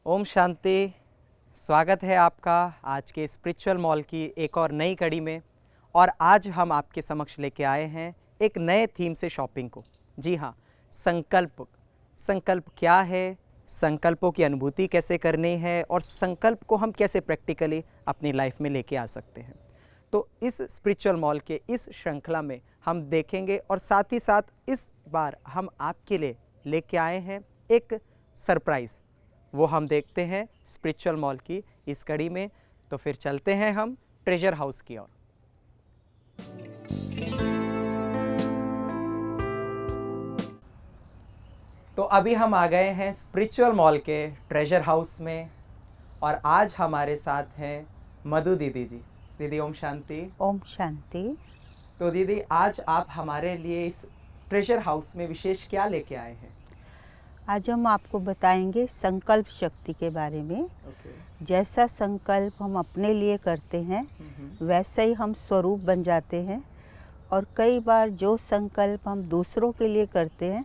ओम शांति। स्वागत है आपका आज के स्पिरिचुअल मॉल की एक और नई कड़ी में। और आज हम आपके समक्ष लेके आए हैं एक नए थीम से शॉपिंग को। जी हाँ, संकल्प। संकल्प क्या है, संकल्पों की अनुभूति कैसे करनी है और संकल्प को हम कैसे प्रैक्टिकली अपनी लाइफ में लेके आ सकते हैं। तो इस स्पिरिचुअल मॉल के इस श्रृंखला में हम देखेंगे और साथ ही साथ इस बार हम आपके लिए लेके आए हैं एक सरप्राइज़। वो हम देखते हैं स्पिरिचुअल मॉल की इस कड़ी में। तो फिर चलते हैं हम ट्रेजर हाउस की ओर। तो अभी हम आ गए हैं स्पिरिचुअल मॉल के ट्रेजर हाउस में और आज हमारे साथ हैं मधु दीदी जी। दीदी ओम शांति। ओम शांति। तो दीदी आज आप हमारे लिए इस ट्रेजर हाउस में विशेष क्या लेके आए हैं? आज हम आपको बताएंगे संकल्प शक्ति के बारे में। जैसा संकल्प हम अपने लिए करते हैं वैसा ही हम स्वरूप बन जाते हैं। और कई बार जो संकल्प हम दूसरों के लिए करते हैं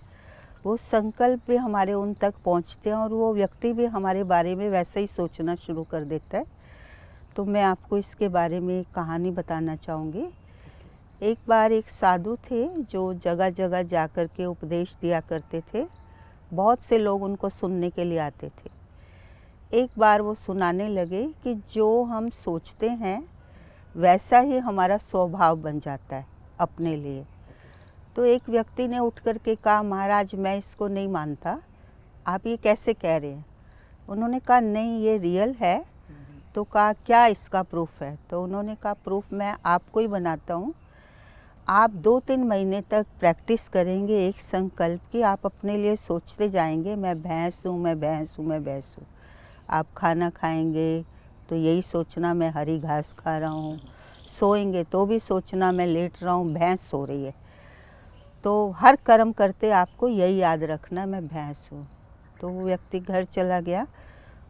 वो संकल्प भी हमारे उन तक पहुंचते हैं और वो व्यक्ति भी हमारे बारे में वैसे ही सोचना शुरू कर देता है। तो मैं आपको इसके बारे में एक कहानी बताना चाहूँगी। एक बार एक साधु थे जो जगह जगह जा कर के उपदेश दिया करते थे। बहुत से लोग उनको सुनने के लिए आते थे। एक बार वो सुनाने लगे कि जो हम सोचते हैं वैसा ही हमारा स्वभाव बन जाता है अपने लिए। तो एक व्यक्ति ने उठ कर के कहा, महाराज मैं इसको नहीं मानता, आप ये कैसे कह रहे हैं? उन्होंने कहा नहीं ये रियल है। तो कहा क्या इसका प्रूफ है? तो उन्होंने कहा प्रूफ मैं आपको ही बनाता हूँ। आप 2-3 महीने तक प्रैक्टिस करेंगे एक संकल्प की। आप अपने लिए सोचते जाएंगे मैं भैंस हूँ, मैं भैंस हूँ, मैं भैंस हूँ। आप खाना खाएंगे तो यही सोचना मैं हरी घास खा रहा हूँ। सोएंगे तो भी सोचना मैं लेट रहा हूँ, भैंस सो रही है। तो हर कर्म करते आपको यही याद रखना मैं भैंस हूँ। तो वो व्यक्ति घर चला गया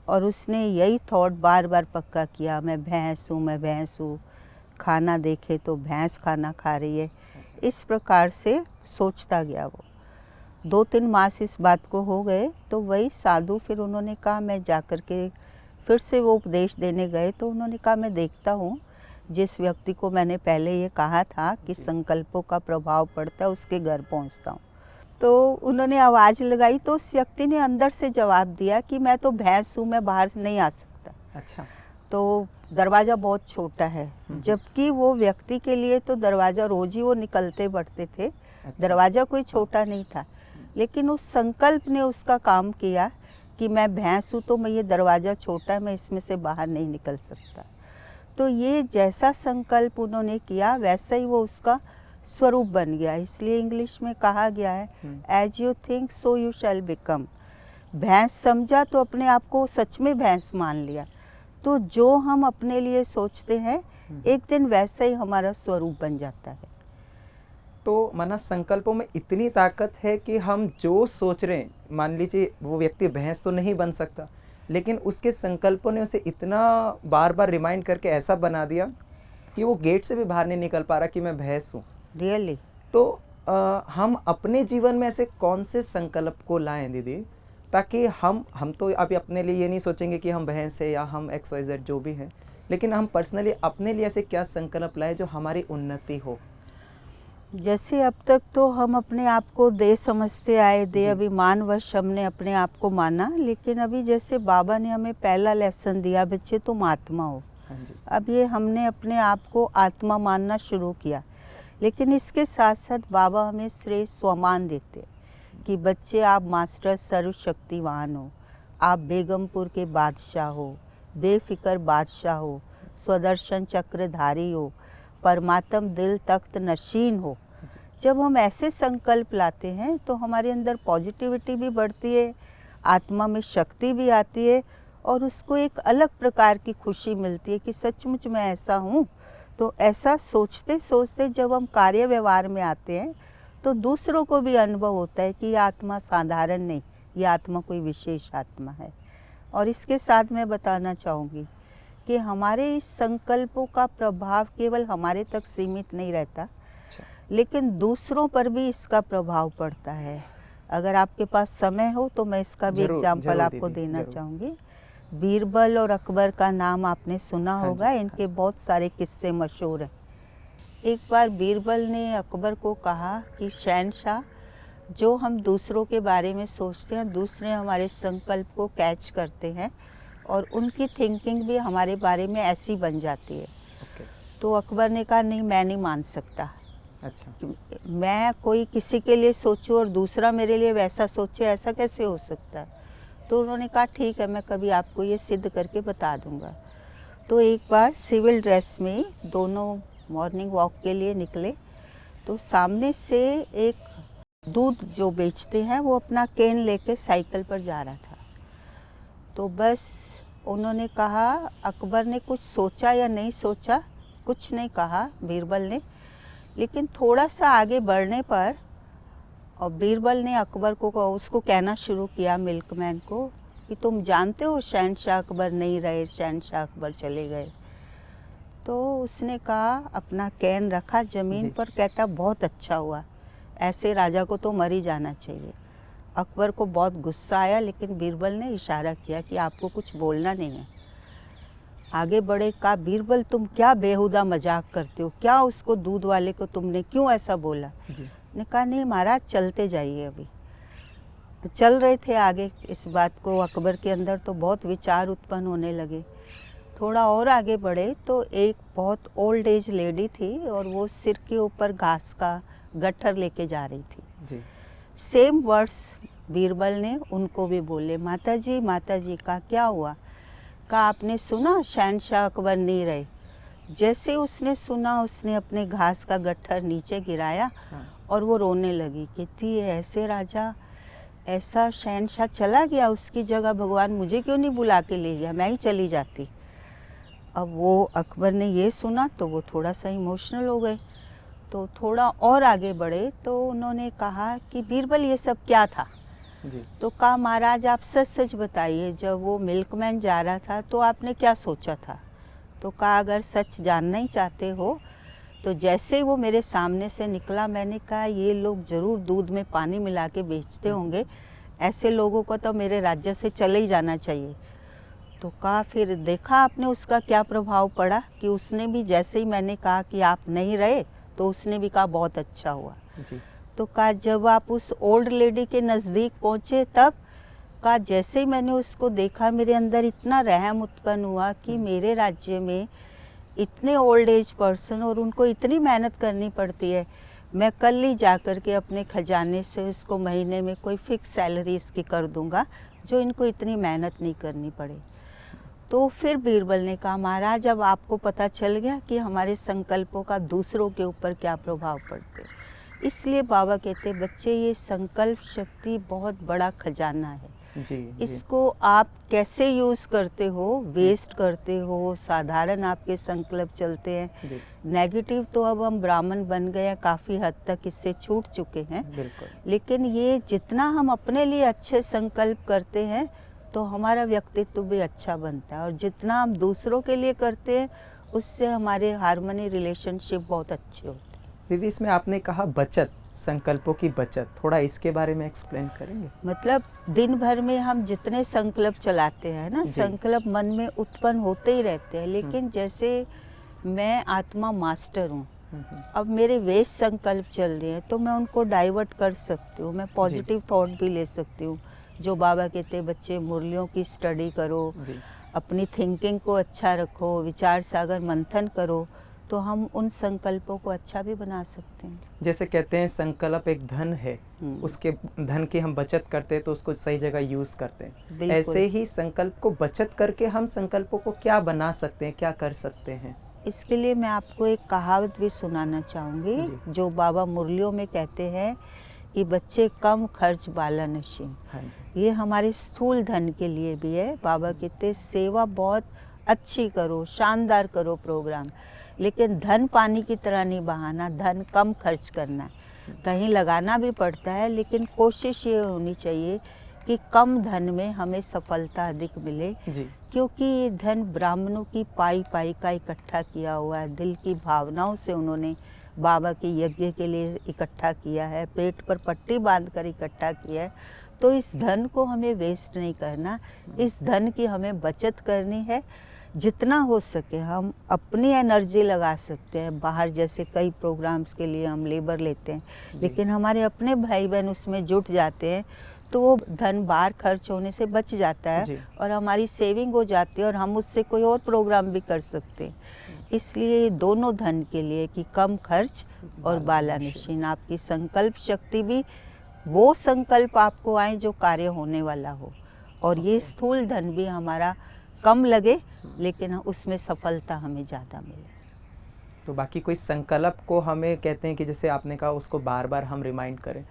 और उसने यही थॉट बार बार पक्का किया, मैं भैंस हूँ, मैं भैंस हूँ। खाना देखे तो भैंस खाना खा रही है। इस प्रकार से सोचता गया वो। 2-3 मास इस बात को हो गए तो वही साधु फिर उन्होंने कहा मैं जा कर के फिर से वो उपदेश देने गए। तो उन्होंने कहा मैं देखता हूँ जिस व्यक्ति को मैंने पहले ये कहा था कि संकल्पों का प्रभाव पड़ता है उसके घर पहुँचता हूँ। तो उन्होंने आवाज़ लगाई तो उस व्यक्ति ने अंदर से जवाब दिया कि मैं तो भैंस हूँ, मैं बाहर नहीं आ सकता। अच्छा। तो दरवाज़ा बहुत छोटा है, जबकि वो व्यक्ति के लिए तो दरवाज़ा रोज ही वो निकलते बढ़ते थे। अच्छा। दरवाज़ा कोई छोटा नहीं था, लेकिन उस संकल्प ने उसका काम किया कि मैं भैंस हूँ तो मैं ये दरवाज़ा छोटा है, मैं इसमें से बाहर नहीं निकल सकता। तो ये जैसा संकल्प उन्होंने किया वैसा ही वो उसका स्वरूप बन गया। इसलिए इंग्लिश में कहा गया है as you think so you shall become. भैंस समझा तो अपने आप को सच में भैंस मान लिया। तो जो हम अपने लिए सोचते हैं एक दिन वैसा ही हमारा स्वरूप बन जाता है। तो माना संकल्पों में इतनी ताकत है कि हम जो सोच रहे हैं, मान लीजिए वो व्यक्ति भैंस तो नहीं बन सकता, लेकिन उसके संकल्पों ने उसे इतना बार बार रिमाइंड करके ऐसा बना दिया कि वो गेट से भी बाहर नहीं निकल पा रहा कि मैं भैंस हूँ। रियली। तो हम अपने जीवन में ऐसे कौन से संकल्प को लाएं दीदी, ताकि हम तो अभी अपने लिए ये नहीं सोचेंगे कि हम भैंस है या हम XYZ जो भी हैं, लेकिन हम पर्सनली अपने लिए ऐसे क्या संकल्प लाएं जो हमारी उन्नति हो? जैसे अब तक तो हम अपने आप को देह समझते आए, देह अभिमानवश हमने अपने आप को माना। लेकिन अभी जैसे बाबा ने हमें पहला लेसन दिया, बच्चे तुम आत्मा हो। हाँ जी। अब ये हमने अपने आप को आत्मा मानना शुरू किया। लेकिन इसके साथ साथ बाबा हमें श्रेष्ठ स्वमान देते कि बच्चे आप मास्टर सर्वशक्तिवान हो, आप बेगमपुर के बादशाह हो, बेफिक्र बादशाह हो, स्वदर्शन चक्रधारी हो, परमात्म दिल तख्त नशीन हो। जब हम ऐसे संकल्प लाते हैं तो हमारे अंदर पॉजिटिविटी भी बढ़ती है, आत्मा में शक्ति भी आती है और उसको एक अलग प्रकार की खुशी मिलती है कि सचमुच मैं ऐसा हूँ। तो ऐसा सोचते सोचते जब हम कार्य व्यवहार में आते हैं तो दूसरों को भी अनुभव होता है कि ये आत्मा साधारण नहीं, ये आत्मा कोई विशेष आत्मा है। और इसके साथ मैं बताना चाहूँगी कि हमारे इस संकल्पों का प्रभाव केवल हमारे तक सीमित नहीं रहता, लेकिन दूसरों पर भी इसका प्रभाव पड़ता है। अगर आपके पास समय हो तो मैं इसका भी एग्जाम्पल आपको देना चाहूँगी। बीरबल और अकबर का नाम आपने सुना होगा, इनके बहुत सारे किस्से मशहूर हैं। एक बार बीरबल ने अकबर को कहा कि शहंशाह, जो हम दूसरों के बारे में सोचते हैं, दूसरे हमारे संकल्प को कैच करते हैं और उनकी थिंकिंग भी हमारे बारे में ऐसी बन जाती है। तो अकबर ने कहा नहीं, मैं नहीं मान सकता। अच्छा। मैं कोई किसी के लिए सोचूं और दूसरा मेरे लिए वैसा सोचे, ऐसा कैसे हो सकता है? तो उन्होंने कहा ठीक है, मैं कभी आपको ये सिद्ध करके बता दूंगा। तो एक बार सिविल ड्रेस में दोनों मॉर्निंग वॉक के लिए निकले, तो सामने से एक दूध जो बेचते हैं वो अपना कैन लेके साइकिल पर जा रहा था। तो बस उन्होंने कहा, अकबर ने कुछ सोचा या नहीं सोचा, कुछ नहीं कहा बीरबल ने, लेकिन थोड़ा सा आगे बढ़ने पर और बीरबल ने अकबर को उसको कहना शुरू किया, मिल्कमैन को, कि तुम जानते हो शहंशाह अकबर नहीं रहे, शहंशाह अकबर चले गए। तो उसने कहा, अपना कैन रखा ज़मीन पर, कहता बहुत अच्छा हुआ, ऐसे राजा को तो मर ही जाना चाहिए। अकबर को बहुत गुस्सा आया, लेकिन बीरबल ने इशारा किया कि आपको कुछ बोलना नहीं है। आगे बढ़े, कहा बीरबल तुम क्या बेहुदा मजाक करते हो, क्या उसको दूध वाले को तुमने क्यों ऐसा बोला? ने कहा नहीं महाराज, चलते जाइए अभी। तो चल रहे थे आगे, इस बात को अकबर के अंदर तो बहुत विचार उत्पन्न होने लगे। थोड़ा और आगे बढ़े तो एक बहुत ओल्ड एज लेडी थी और वो सिर के ऊपर घास का गट्ठर लेके जा रही थी। सेम वर्ड्स बीरबल ने उनको भी बोले, माता जी का क्या हुआ? कहा आपने सुना शहंशाह अकबर नहीं रहे? जैसे उसने सुना, उसने अपने घास का गट्ठर नीचे गिराया और वो रोने लगी, कहती है ऐसे राजा, ऐसा शहंशाह चला गया, उसकी जगह भगवान मुझे क्यों नहीं बुला के ले गया, मैं ही चली जाती। अब वो अकबर ने ये सुना तो वो थोड़ा सा इमोशनल हो गए। तो थोड़ा और आगे बढ़े तो उन्होंने कहा कि बीरबल ये सब क्या था? तो कहा महाराज आप सच सच बताइए, जब वो मिल्कमैन जा रहा था तो आपने क्या सोचा था? तो कहा अगर सच जानना ही चाहते हो तो जैसे ही वो मेरे सामने से निकला, मैंने कहा ये लोग ज़रूर दूध में पानी मिला के बेचते होंगे, ऐसे लोगों को तो मेरे राज्य से चले ही जाना चाहिए। तो कहा फिर देखा आपने उसका क्या प्रभाव पड़ा, कि उसने भी जैसे ही मैंने कहा कि आप नहीं रहे तो उसने भी कहा बहुत अच्छा हुआ। तो कहा जब आप उस ओल्ड लेडी के नज़दीक पहुँचे तब? कहा जैसे ही मैंने उसको देखा, मेरे अंदर इतना रहम उत्पन्न हुआ कि मेरे राज्य में इतने ओल्ड एज पर्सन और उनको इतनी मेहनत करनी पड़ती है, मैं कल ही जा कर के अपने खजाने से उसको महीने में कोई फिक्स सैलरी इसकी कर दूंगा, जो इनको इतनी मेहनत नहीं करनी पड़े। तो फिर बीरबल ने कहा महाराज अब आपको पता चल गया कि हमारे संकल्पों का दूसरों के ऊपर क्या प्रभाव पड़ते, इसलिए बाबा कहते बच्चे ये संकल्प शक्ति बहुत बड़ा खजाना है। इसको आप कैसे यूज़ करते हो, वेस्ट करते हो, साधारण आपके संकल्प चलते हैं। नेगेटिव तो अब हम ब्राह्मण बन गए हैं, काफ़ी हद तक इससे छूट चुके हैं, लेकिन ये जितना हम अपने लिए अच्छे संकल्प करते हैं तो हमारा व्यक्तित्व भी अच्छा बनता है, और जितना हम दूसरों के लिए करते हैं उससे हमारे हार्मनी रिलेशनशिप बहुत अच्छे होते हैं। दीदी इसमें आपने कहा बचत, संकल्पों की बचत, थोड़ा इसके बारे में एक्सप्लेन करेंगे? मतलब दिन भर में हम जितने संकल्प चलाते हैं ना, संकल्प मन में उत्पन्न होते ही रहते हैं, लेकिन जैसे मैं आत्मा मास्टर हूँ, अब मेरे वेस्ट संकल्प चल रहे हैं तो मैं उनको डाइवर्ट कर सकती हूँ, मैं पॉजिटिव थॉट भी ले सकती हूँ। जो बाबा कहते हैं बच्चे मुरलियों की स्टडी करो, अपनी थिंकिंग को अच्छा रखो, विचार सागर मंथन करो, तो हम उन संकल्पों को अच्छा भी बना सकते हैं। जैसे कहते हैं संकल्प एक धन है, उसके धन की हम बचत करते हैं तो उसको सही जगह यूज़ करते हैं, ऐसे ही संकल्प को बचत करके हम संकल्पों को क्या बना सकते हैं, क्या कर सकते हैं? इसके लिए मैं आपको एक कहावत भी सुनाना चाहूँगी, जो बाबा मुरलियों में कहते हैं कि बच्चे कम खर्च बाला नशीन। ये हमारे स्थूल धन के लिए भी है। बाबा कहते सेवा बहुत अच्छी करो, शानदार करो प्रोग्राम, लेकिन धन पानी की तरह नहीं बहाना, धन कम खर्च करना है। कहीं लगाना भी पड़ता है, लेकिन कोशिश ये होनी चाहिए कि कम धन में हमें सफलता अधिक मिले, क्योंकि ये धन ब्राह्मणों की पाई पाई का इकट्ठा किया हुआ है, दिल की भावनाओं से उन्होंने बाबा के यज्ञ के लिए इकट्ठा किया है, पेट पर पट्टी बांधकर इकट्ठा किया है, तो इस धन को हमें वेस्ट नहीं करना, इस धन की हमें बचत करनी है। जितना हो सके हम अपनी एनर्जी लगा सकते हैं। बाहर जैसे कई प्रोग्राम्स के लिए हम लेबर लेते हैं, लेकिन हमारे अपने भाई बहन उसमें जुट जाते हैं, तो वो धन बाहर खर्च होने से बच जाता है और हमारी सेविंग हो जाती है और हम उससे कोई और प्रोग्राम भी कर सकते हैं। इसलिए दोनों धन के लिए कि कम खर्च और बालानिशीन, आपकी संकल्प शक्ति भी वो संकल्प आपको आए जो कार्य होने वाला हो, और ये स्थूल धन भी हमारा कम लगे लेकिन उसमें सफलता हमें ज़्यादा मिले। तो बाकी कोई संकल्प को हमें कहते हैं कि जैसे आपने कहा उसको बार बार हम रिमाइंड करें,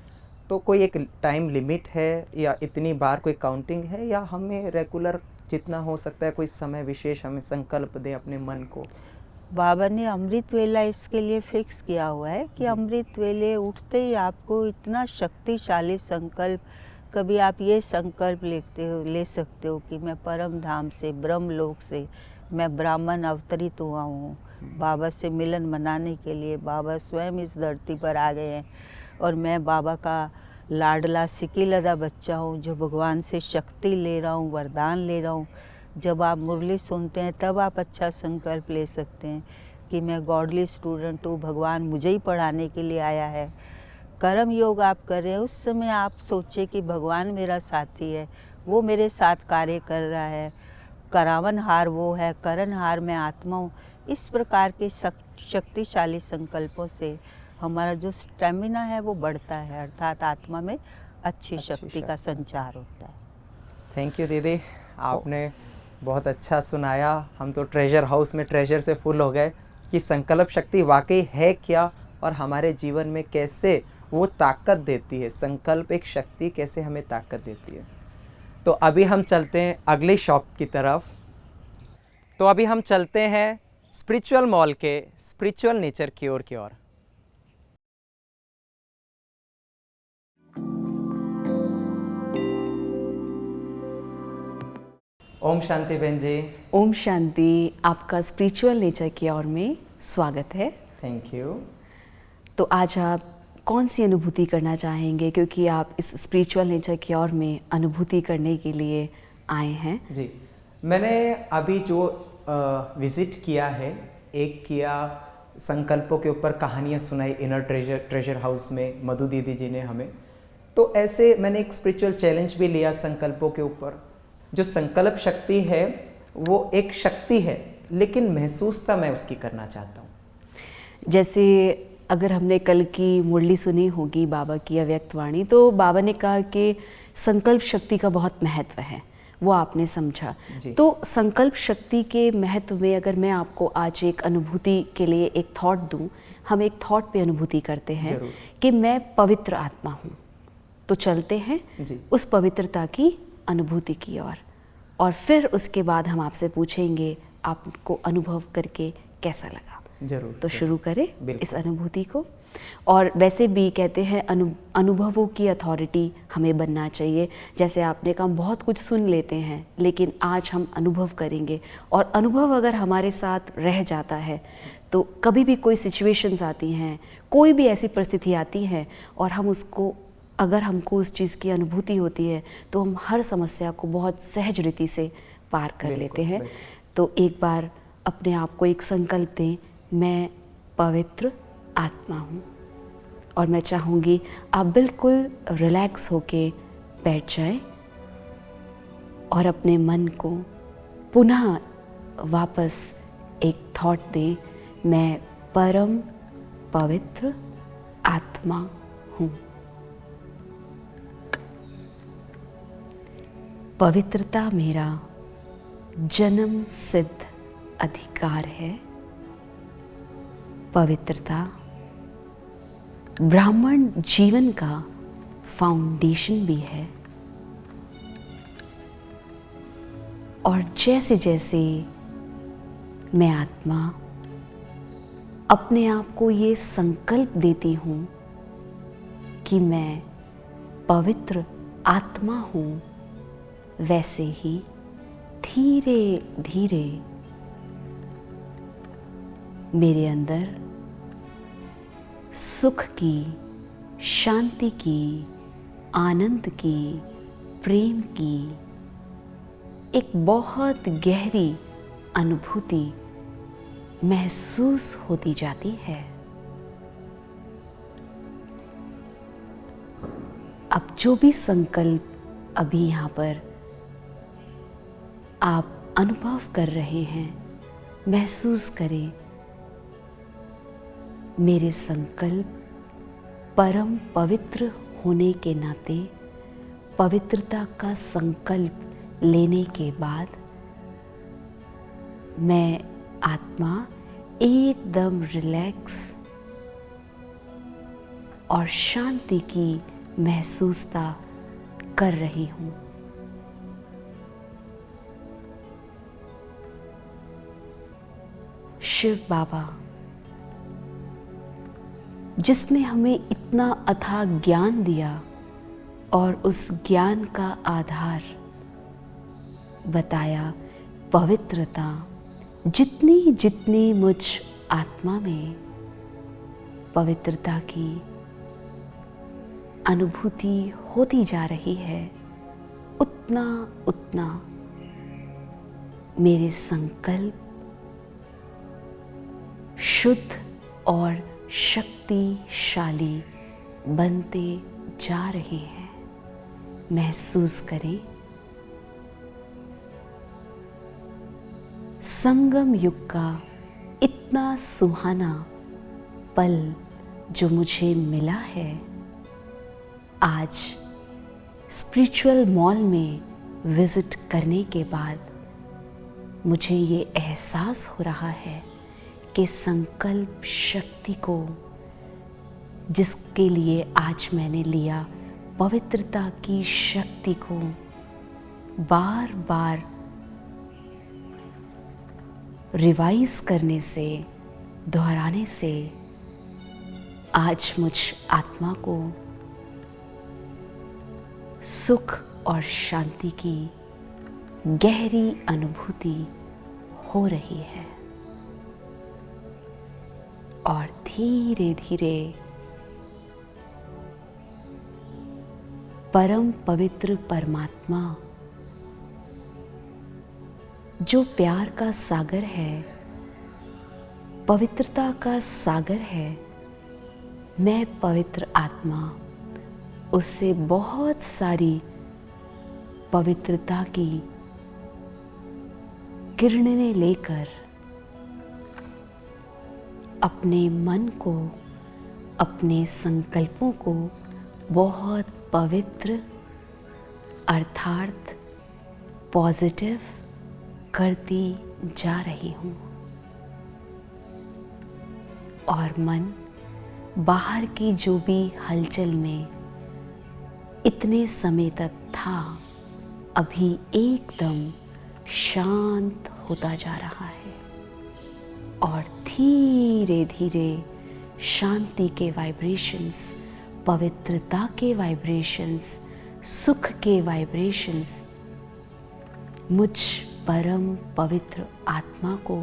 तो कोई एक टाइम लिमिट है या इतनी बार कोई काउंटिंग है, या हमें रेगुलर जितना हो सकता है कोई समय विशेष हमें संकल्प दें अपने मन को? बाबा ने अमृत वेला इसके लिए फिक्स किया हुआ है कि अमृत वेले उठते ही आपको इतना शक्तिशाली संकल्प, कभी आप ये संकल्प ले सकते हो कि मैं परम धाम से, ब्रह्मलोक से मैं ब्राह्मण अवतरित हुआ हूँ, बाबा से मिलन मनाने के लिए बाबा स्वयं इस धरती पर आ गए हैं और मैं बाबा का लाडला सिकीलदा बच्चा हूँ जो भगवान से शक्ति ले रहा हूँ, वरदान ले रहा हूँ। जब आप मुरली सुनते हैं तब आप अच्छा संकल्प ले सकते हैं कि मैं गॉडली स्टूडेंट हूँ, भगवान मुझे ही पढ़ाने के लिए आया है। कर्म योग आप कर रहे हैं, उस समय आप सोचिए कि भगवान मेरा साथी है, वो मेरे साथ कार्य कर रहा है, करावनहार वो है, करणहार मैं आत्मा हूँ। इस प्रकार के शक्तिशाली संकल्पों से हमारा जो स्टेमिना है वो बढ़ता है, अर्थात आत्मा में अच्छी शक्ति का संचार होता है। थैंक यू दीदी, आपने बहुत अच्छा सुनाया। हम तो ट्रेजर हाउस में ट्रेजर से फुल हो गए कि संकल्प शक्ति वाकई है क्या और हमारे जीवन में कैसे वो ताकत देती है। संकल्प एक शक्ति कैसे हमें ताकत देती है। तो अभी हम चलते हैं अगली शॉप की तरफ। तो अभी हम चलते हैं स्पिरिचुअल मॉल के स्पिरिचुअल नेचर की ओर। ओम शांति बहन जी। ओम शांति। आपका स्पिरिचुअल नेचर की ओर में स्वागत है। Thank you. तो आज आप कौन सी अनुभूति करना चाहेंगे, क्योंकि आप इस स्पिरिचुअल नेचर की ओर में अनुभूति करने के लिए आए हैं? जी, मैंने अभी जो विज़िट किया है, एक किया संकल्पों के ऊपर कहानियाँ सुनाई इनर ट्रेजर हाउस में मधु दीदी जी ने हमें। तो ऐसे मैंने एक स्पिरिचुअल चैलेंज भी लिया संकल्पों के ऊपर। जो संकल्प शक्ति है वो एक शक्ति है, लेकिन महसूसता मैं उसकी करना चाहता हूँ। जैसे अगर हमने कल की मुरली सुनी होगी बाबा की अव्यक्त वाणी, तो बाबा ने कहा कि संकल्प शक्ति का बहुत महत्व है, वो आपने समझा। तो संकल्प शक्ति के महत्व में अगर मैं आपको आज एक अनुभूति के लिए एक थॉट दूं, हम एक थॉट पे अनुभूति करते हैं कि मैं पवित्र आत्मा हूँ। तो चलते हैं उस पवित्रता की अनुभूति की ओर, और फिर उसके बाद हम आपसे पूछेंगे आपको अनुभव करके कैसा लगा। जरूर। तो शुरू करें इस अनुभूति को। और वैसे भी कहते हैं अनुभवों की अथॉरिटी हमें बनना चाहिए। जैसे आपने कहा बहुत कुछ सुन लेते हैं, लेकिन आज हम अनुभव करेंगे, और अनुभव अगर हमारे साथ रह जाता है तो कभी भी कोई सिचुएशंस आती हैं, कोई भी ऐसी परिस्थिति आती है और हम उसको, अगर हमको उस चीज़ की अनुभूति होती है तो हम हर समस्या को बहुत सहज रीति से पार कर लेते हैं। तो एक बार अपने आप को एक संकल्प दें, मैं पवित्र आत्मा हूँ। और मैं चाहूँगी आप बिल्कुल रिलैक्स होके बैठ जाएं और अपने मन को पुनः वापस एक थॉट दें, मैं परम पवित्र आत्मा हूँ। पवित्रता मेरा जन्म सिद्ध अधिकार है। पवित्रता ब्राह्मण जीवन का फाउंडेशन भी है। और जैसे जैसे मैं आत्मा अपने आप को ये संकल्प देती हूँ कि मैं पवित्र आत्मा हूँ, वैसे ही धीरे धीरे मेरे अंदर सुख की, शांति की, आनंद की, प्रेम की एक बहुत गहरी अनुभूति महसूस होती जाती है। अब जो भी संकल्प अभी यहाँ पर आप अनुभव कर रहे हैं, महसूस करें, मेरे संकल्प परम पवित्र होने के नाते पवित्रता का संकल्प लेने के बाद मैं आत्मा एकदम रिलैक्स और शांति की महसूसता कर रही हूँ। शिव बाबा, जिसने हमें इतना अथाह ज्ञान दिया और उस ज्ञान का आधार बताया पवित्रता, जितनी जितनी मुझ आत्मा में पवित्रता की अनुभूति होती जा रही है, उतना उतना मेरे संकल्प शुद्ध और शक्तिशाली बनते जा रहे हैं। महसूस करें, संगम युग का इतना सुहाना पल जो मुझे मिला है, आज स्पिरिचुअल मॉल में विजिट करने के बाद मुझे ये एहसास हो रहा है कि संकल्प शक्ति को, जिसके लिए आज मैंने लिया पवित्रता की शक्ति को, बार बार रिवाइज करने से, दोहराने से आज मुझ आत्मा को सुख और शांति की गहरी अनुभूति हो रही है। और धीरे धीरे परम पवित्र परमात्मा, जो प्यार का सागर है, पवित्रता का सागर है, मैं पवित्र आत्मा उससे बहुत सारी पवित्रता की किरणें लेकर अपने मन को, अपने संकल्पों को बहुत पवित्र अर्थात पॉजिटिव करती जा रही हूँ। और मन बाहर की जो भी हलचल में इतने समय तक था, अभी एकदम शांत होता जा रहा है। और धीरे धीरे शांति के वाइब्रेशंस, पवित्रता के वाइब्रेशंस, सुख के वाइब्रेशंस मुझ परम पवित्र आत्मा को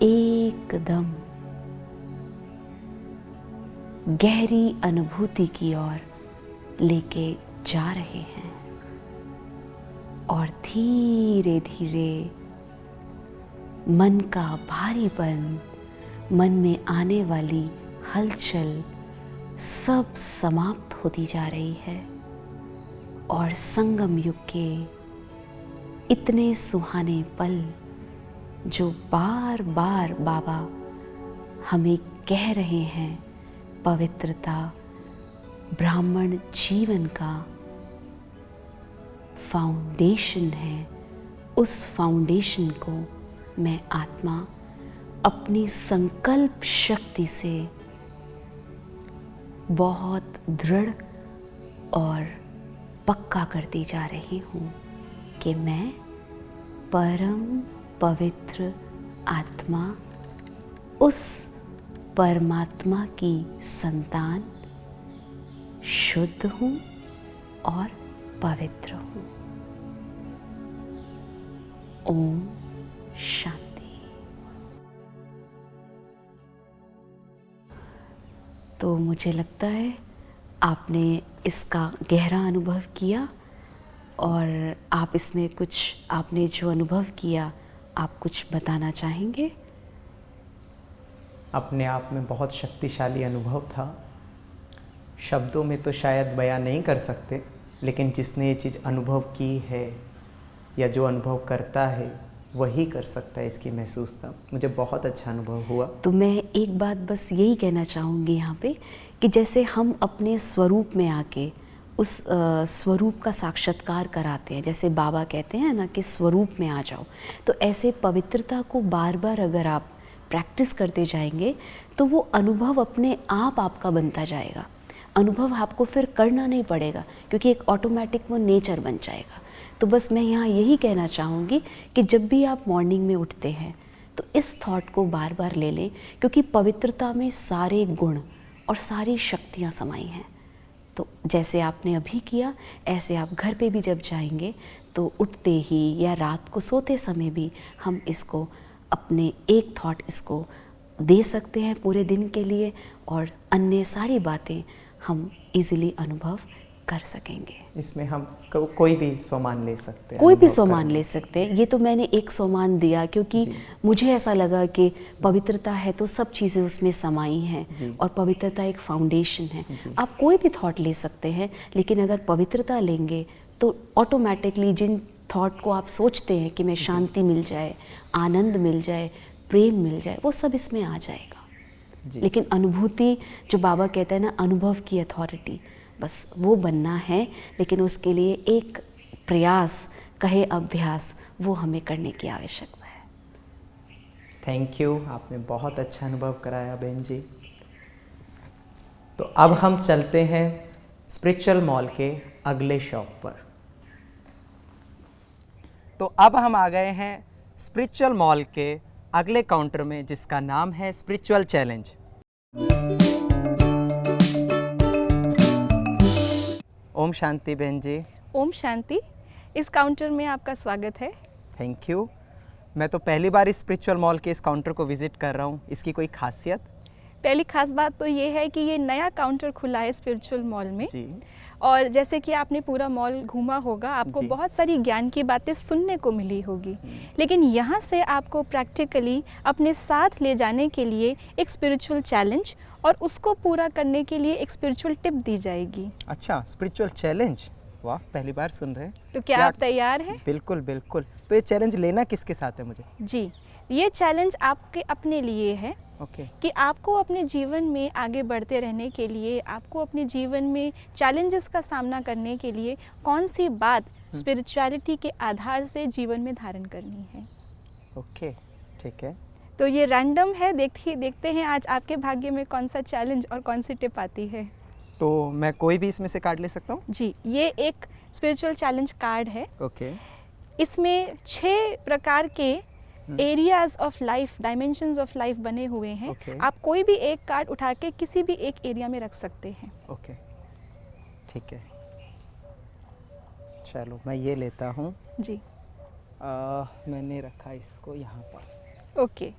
एकदम गहरी अनुभूति की ओर लेके जा रहे हैं। और धीरे धीरे मन का भारीपन, मन में आने वाली हलचल सब समाप्त होती जा रही है। और संगम युग के इतने सुहाने पल जो बार बार बाबा हमें कह रहे हैं, पवित्रता ब्राह्मण जीवन का फाउंडेशन है, उस फाउंडेशन को मैं आत्मा अपनी संकल्प शक्ति से बहुत दृढ़ और पक्का करती जा रही हूँ कि मैं परम पवित्र आत्मा, उस परमात्मा की संतान शुद्ध हूँ और पवित्र हूँ। ओम शांति। तो मुझे लगता है आपने इसका गहरा अनुभव किया और आप इसमें कुछ, आपने जो अनुभव किया, आप कुछ बताना चाहेंगे? अपने आप में बहुत शक्तिशाली अनुभव था। शब्दों में तो शायद बयां नहीं कर सकते, लेकिन जिसने ये चीज़ अनुभव की है या जो अनुभव करता है वही कर सकता है इसकी महसूस। था मुझे बहुत अच्छा अनुभव हुआ। तो मैं एक बात बस यही कहना चाहूँगी यहाँ पे कि जैसे हम अपने स्वरूप में आके उस स्वरूप का साक्षात्कार कराते हैं, जैसे बाबा कहते हैं ना कि स्वरूप में आ जाओ, तो ऐसे पवित्रता को बार बार अगर आप प्रैक्टिस करते जाएंगे तो वो अनुभव अपने आप आपका बनता जाएगा। अनुभव आपको फिर करना नहीं पड़ेगा क्योंकि एक ऑटोमेटिक वो नेचर बन जाएगा। तो बस मैं यहाँ यही कहना चाहूँगी कि जब भी आप मॉर्निंग में उठते हैं तो इस थॉट को बार बार ले लें, क्योंकि पवित्रता में सारे गुण और सारी शक्तियाँ समाई हैं। तो जैसे आपने अभी किया, ऐसे आप घर पे भी जब जाएंगे तो उठते ही या रात को सोते समय भी हम इसको अपने एक थॉट इसको दे सकते हैं पूरे दिन के लिए, और अन्य सारी बातें हम इजीली अनुभव कर सकेंगे। इसमें हम कोई भी सोमान ले सकते हैं, कोई भी अनुभव सोमान करने। ले सकते हैं। ये तो मैंने एक सोमान दिया क्योंकि मुझे ऐसा लगा कि पवित्रता है तो सब चीज़ें उसमें समाई हैं और पवित्रता एक फाउंडेशन है। आप कोई भी थॉट ले सकते हैं, लेकिन अगर पवित्रता लेंगे तो ऑटोमेटिकली जिन थॉट को आप सोचते हैं कि मैं शांति मिल जाए, आनंद मिल जाए, प्रेम मिल जाए, वो सब इसमें आ जाएगा। लेकिन अनुभूति, जो बाबा कहते हैं ना, अनुभव की अथॉरिटी, बस वो बनना है। लेकिन उसके लिए एक प्रयास, कहे अभ्यास, वो हमें करने की आवश्यकता है। थैंक यू, आपने बहुत अच्छा अनुभव कराया बहन जी। तो अब हम चलते हैं स्पिरिचुअल मॉल के अगले शॉप पर। तो अब हम आ गए हैं स्पिरिचुअल मॉल के अगले काउंटर में, जिसका नाम है स्पिरिचुअल चैलेंज। ओम शांति बहन जी। ओम शांति। इस काउंटर में आपका स्वागत है। Thank you. मैं तो पहली बार इस स्पिरिचुअल मॉल के इस काउंटर को विजिट कर रहा हूँ। इसकी कोई खासियत? पहली खास बात तो ये है कि ये नया काउंटर खुला है स्पिरिचुअल मॉल में जी। और जैसे कि आपने पूरा मॉल घूमा होगा, आपको जी। बहुत सारी ज्ञान की बातें सुनने को मिली होगी, लेकिन यहाँ से आपको प्रैक्टिकली अपने साथ ले जाने के लिए एक स्पिरिचुअल चैलेंज और उसको पूरा करने के लिए एक स्पिरिचुअल टिप दी जाएगी। अच्छा, स्पिरिचुअल चैलेंज, वाह, पहली बार सुन रहे हैं। तो क्या आप तैयार हैं? बिल्कुल बिल्कुल। तो ये चैलेंज लेना किसके साथ है मुझे? जी, ये चैलेंज आपके अपने लिए है। ओके। कि आपको अपने जीवन में आगे बढ़ते रहने के लिए, आपको अपने जीवन में चैलेंजेस का सामना करने के लिए कौन सी बात स्पिरिचुअलिटी के आधार से जीवन में धारण करनी है। ओके, ठीक है। तो ये रैंडम है, देखते हैं आज आपके भाग्य में कौन सा चैलेंज और कौन सी टिप आती है। तो मैं कोई भी इसमें से कार्ड ले सकता हूँ? जी, ये एक स्पिरिचुअल चैलेंज कार्ड है। ओके। इसमें 6 प्रकार के areas of life, dimensions of life बने हुए हैं। Okay. आप कोई भी एक कार्ड उठा के किसी भी एक एरिया में रख सकते हैं। ओके, ठीक है। चलो मैं ये लेता हूँ। जी, मैंने रखा इसको यहाँ पर। ओके।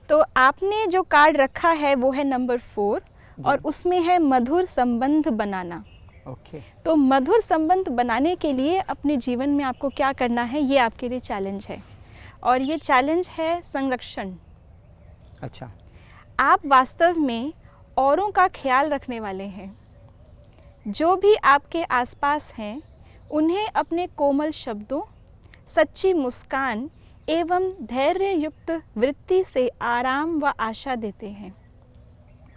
तो आपने जो कार्ड रखा है वो है नंबर 4 और उसमें है मधुर संबंध बनाना। ओके। तो मधुर संबंध बनाने के लिए अपने जीवन में आपको क्या करना है, ये आपके लिए चैलेंज है और ये चैलेंज है संरक्षण। अच्छा। आप वास्तव में औरों का ख्याल रखने वाले हैं। जो भी आपके आसपास हैं उन्हें अपने कोमल शब्दों, सच्ची मुस्कान एवं धैर्य युक्त वृत्ति से आराम व आशा देते हैं।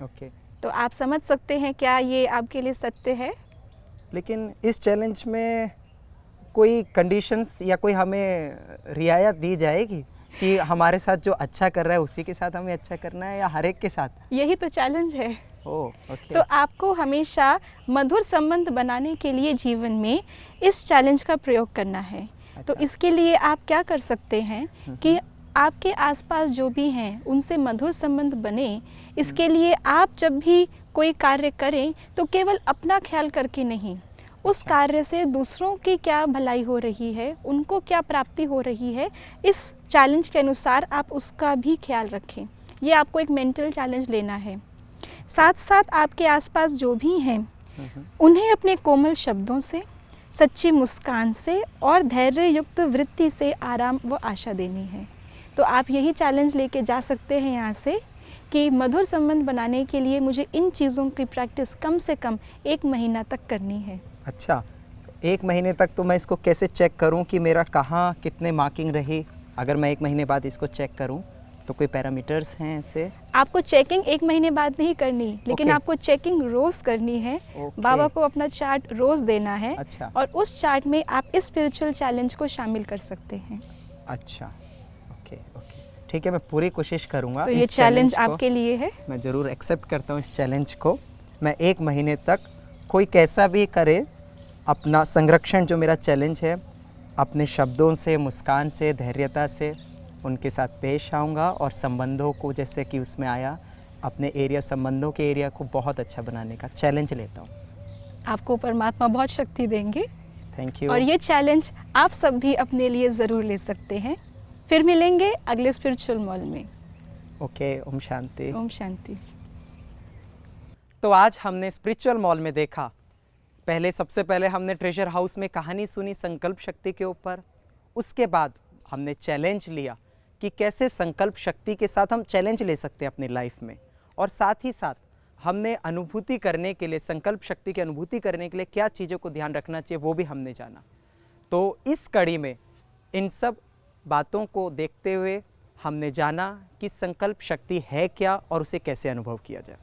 ओके। तो आप समझ सकते हैं क्या ये आपके लिए सत्य है? लेकिन इस चैलेंज में कोई कंडीशंस या कोई हमें रियायत दी जाएगी कि हमारे साथ जो अच्छा कर रहा है उसी के साथ हमें अच्छा करना है, या हर एक के साथ? यही तो चैलेंज है। ओके। तो आपको हमेशा मधुर संबंध बनाने के लिए जीवन में इस चैलेंज का प्रयोग करना है। तो इसके लिए आप क्या कर सकते हैं कि आपके आसपास जो भी हैं उनसे मधुर संबंध बने। इसके लिए आप जब भी कोई कार्य करें तो केवल अपना ख्याल करके नहीं, उस कार्य से दूसरों की क्या भलाई हो रही है, उनको क्या प्राप्ति हो रही है, इस चैलेंज के अनुसार आप उसका भी ख्याल रखें। ये आपको एक मेंटल चैलेंज लेना है। साथ साथ आपके आसपास जो भी हैं उन्हें अपने कोमल शब्दों से, सच्ची मुस्कान से और धैर्य युक्त वृत्ति से आराम व आशा देनी है। तो आप यही चैलेंज लेके जा सकते हैं यहाँ से कि मधुर संबंध बनाने के लिए मुझे इन चीज़ों की प्रैक्टिस कम से कम 1 महीना तक करनी है। अच्छा, 1 महीने तक तो मैं इसको कैसे चेक करूं कि मेरा कहाँ कितने मार्किंग रही? अगर मैं 1 महीने बाद इसको चेक करूं तो कोई पैरामीटर्स हैं ऐसे? आपको चेकिंग 1 महीने बाद नहीं करनी, लेकिन Okay. आपको चेकिंग रोज़ करनी है। Okay. बाबा को अपना चार्ट रोज़ देना है। अच्छा। और उस चार्ट में आप इस स्पिरिचुअल चैलेंज को शामिल कर सकते हैं। अच्छा, ओके ओके, ठीक है, मैं पूरी कोशिश करूंगा। तो ये इस चैलेंज को आपके लिए है। मैं ज़रूर एक्सेप्ट करता हूँ इस चैलेंज को। मैं 1 महीने तक कोई कैसा भी करे अपना संरक्षण, जो मेरा चैलेंज है, अपने शब्दों से, मुस्कान से, धैर्यता से उनके साथ पेश आऊँगा और संबंधों को, जैसे कि उसमें आया, अपने एरिया, संबंधों के एरिया को बहुत अच्छा बनाने का चैलेंज लेता हूँ। आपको परमात्मा बहुत शक्ति देंगे थैंक यू। और ये चैलेंज आप सब भी अपने लिए ज़रूर ले सकते हैं। फिर मिलेंगे अगले स्पिरिचुअल मॉल में। ओके, ओम शांति। ओम शांति। तो आज हमने स्पिरिचुअल मॉल में देखा, सबसे पहले हमने ट्रेजर हाउस में कहानी सुनी संकल्प शक्ति के ऊपर। उसके बाद हमने चैलेंज लिया कि कैसे संकल्प शक्ति के साथ हम चैलेंज ले सकते हैं अपनी लाइफ में, और साथ ही साथ हमने अनुभूति करने के लिए, संकल्प शक्ति की अनुभूति करने के लिए क्या चीज़ों को ध्यान रखना चाहिए वो भी हमने जाना। तो इस कड़ी में इन सब बातों को देखते हुए हमने जाना कि संकल्प शक्ति है क्या और उसे कैसे अनुभव किया जाए।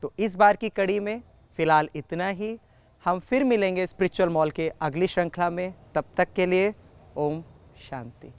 तो इस बार की कड़ी में फ़िलहाल इतना ही। हम फिर मिलेंगे स्पिरिचुअल मॉल के अगली श्रृंखला में। तब तक के लिए ओम शांति।